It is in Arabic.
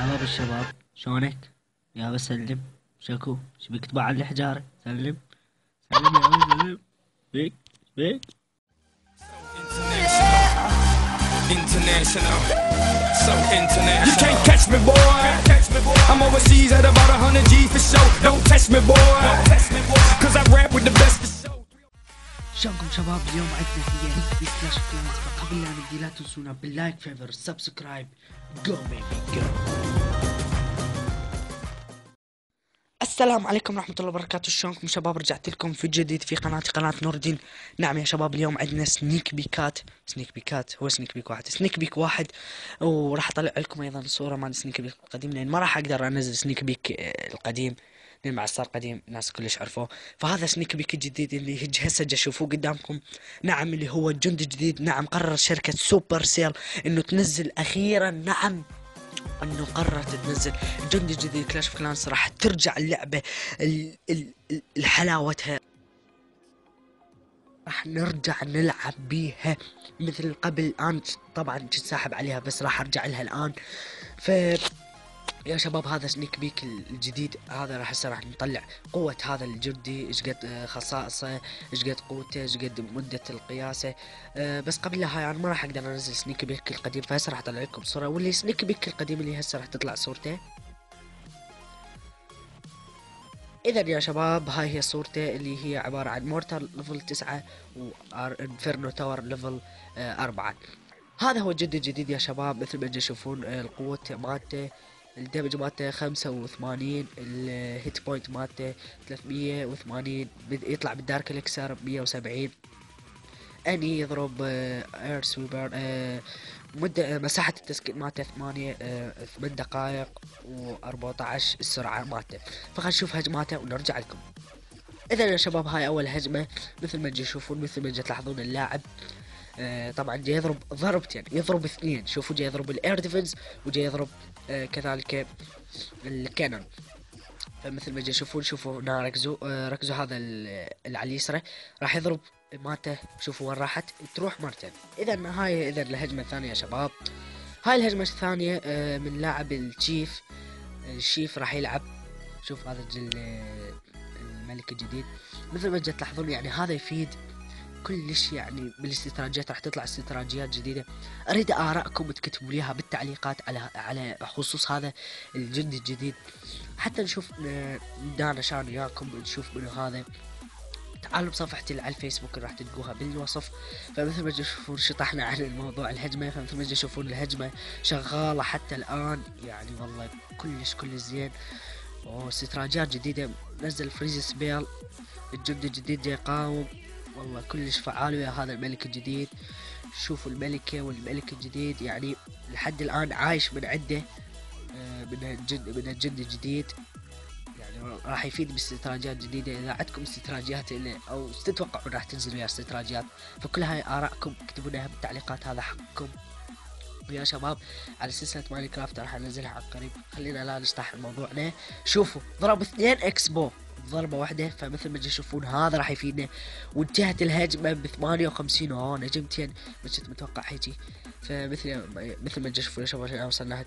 هلا بالشباب، شلونك؟ يا بسلم. شكو شبيك تبع على الحجارة؟ سلم سلم يا ابوي سلم. بيك بيك. International, so international. You can't catch me, boy. I'm overseas at about 100 G for show. Don't test me, boy. Cause I rap with the best for show. شلونكم شباب؟ اليوم عندنا هي سلاش كلانز، فقبل لا نبدي لا تنسونا باللايك فيفر سبسكرايب. جو بيبي جو. السلام عليكم ورحمة الله وبركاته. شلونكم شباب؟ رجعت لكم في جديد في قناتي، قناة نور الدين. نعم يا شباب، اليوم عندنا سنيك بيكات، هو سنيك بيك واحد، وراح اطلع لكم ايضا صورة مال سنيك بيك القديم، لان ما راح اقدر انزل سنيك بيك القديم لان مع صار قديم الناس كلش عرفوه. فهذا سنيك بيك الجديد اللي هسه تشوفوه قدامكم. نعم، اللي هو جندي جديد. نعم، قرر شركة سوبر سيل انه تنزل اخيرا، نعم، انه قررت تنزل جندي جديد كلاش اوف كلانس. راح ترجع اللعبة الحلاوتها، راح نرجع نلعب بيها مثل قبل. الان طبعا كنت ساحب عليها بس راح ارجع لها الان. ف يا شباب، هذا سنيك بيك الجديد، هذا راح نطلع قوة هذا الجندي، ايش قد خصائصه، ايش قد قوته، ايش قد مدة القياسة. بس قبل لا هاي انا ما راح اقدر انزل سنيك بيك القديم، فهسه راح اطلع لكم صورة، واللي سنيك بيك القديم اللي هسه راح تطلع صورته. اذا يا شباب، هاي هي صورته اللي هي عبارة عن مورتال ليفل 9 وانفيرنو تاور ليفل 4. هذا هو الجد الجديد يا شباب. مثل ما تشوفون القوة مالته، الدمج مالته 85، الهيت بوينت مالته 380، يطلع بالدارك اليكسر 170، اني يضرب اير سويبر. مدة مساحة التسكين مالته 8 دقائق و14 السرعة مالته. فخلينا نشوف هجماته ونرجع لكم. اذا يا شباب، هاي اول هجمة. مثل ما تشوفون، مثل ما تلاحظون اللاعب طبعا جاي يضرب ضربتين، يضرب اثنين. شوفوا جاي يضرب الاير ديفنس وجاي يضرب كذلك الكانون. فمثل ما تشوفون، شوفوا هنا ركزوا هذا اللي على اليسرى راح يضرب مالته. شوفوا وين راحت، تروح مرتين. اذا هاي الهجمة الثانية يا شباب. هاي الهجمة الثانية من لاعب الشيف راح يلعب. شوف هذا الملك الجديد. مثل ما تلاحظون، يعني هذا يفيد كلش، يعني بالاستراتيجيات راح تطلع استراتيجيات جديدة. اريد ارائكم تكتبوا ليها بالتعليقات على خصوص هذا الجندي الجديد، حتى نشوف دانا شان وياكم نشوف منو هذا. تعالوا بصفحتي على الفيسبوك راح تلقوها بالوصف. فمثل ما تشوفون شطحنا عن الموضوع الهجمة. فمثل ما تشوفون الهجمة شغالة حتى الآن، يعني والله كلش زين. استراتيجيات جديدة، نزل فريز سبيل، الجندي الجديد جاي يقاوم. والله كلش فعال ويا هذا الملك الجديد. شوفوا الملكة والملك الجديد، يعني لحد الآن عايش من عنده من الجند الجديد. يعني راح يفيد باستراتيجيات جديدة. إذا عندكم استراتيجيات أو تتوقعون راح تنزل ويا استراتيجيات، فكل هاي آرائكم اكتبونها بالتعليقات، هذا حقكم. ويا شباب، على سلسلة ماينكرافت راح انزلها عن قريب. خلينا لا نشطح موضوعنا. شوفوا ضرب 2 اكسبو ضربة واحدة. فمثل ما تشوفون هذا راح يفيدنا. وانتهت الهجمة ب 58 نجمتين، ما كنت متوقع هيجي. فمثل ما تشوفون يا شباب، وصلنا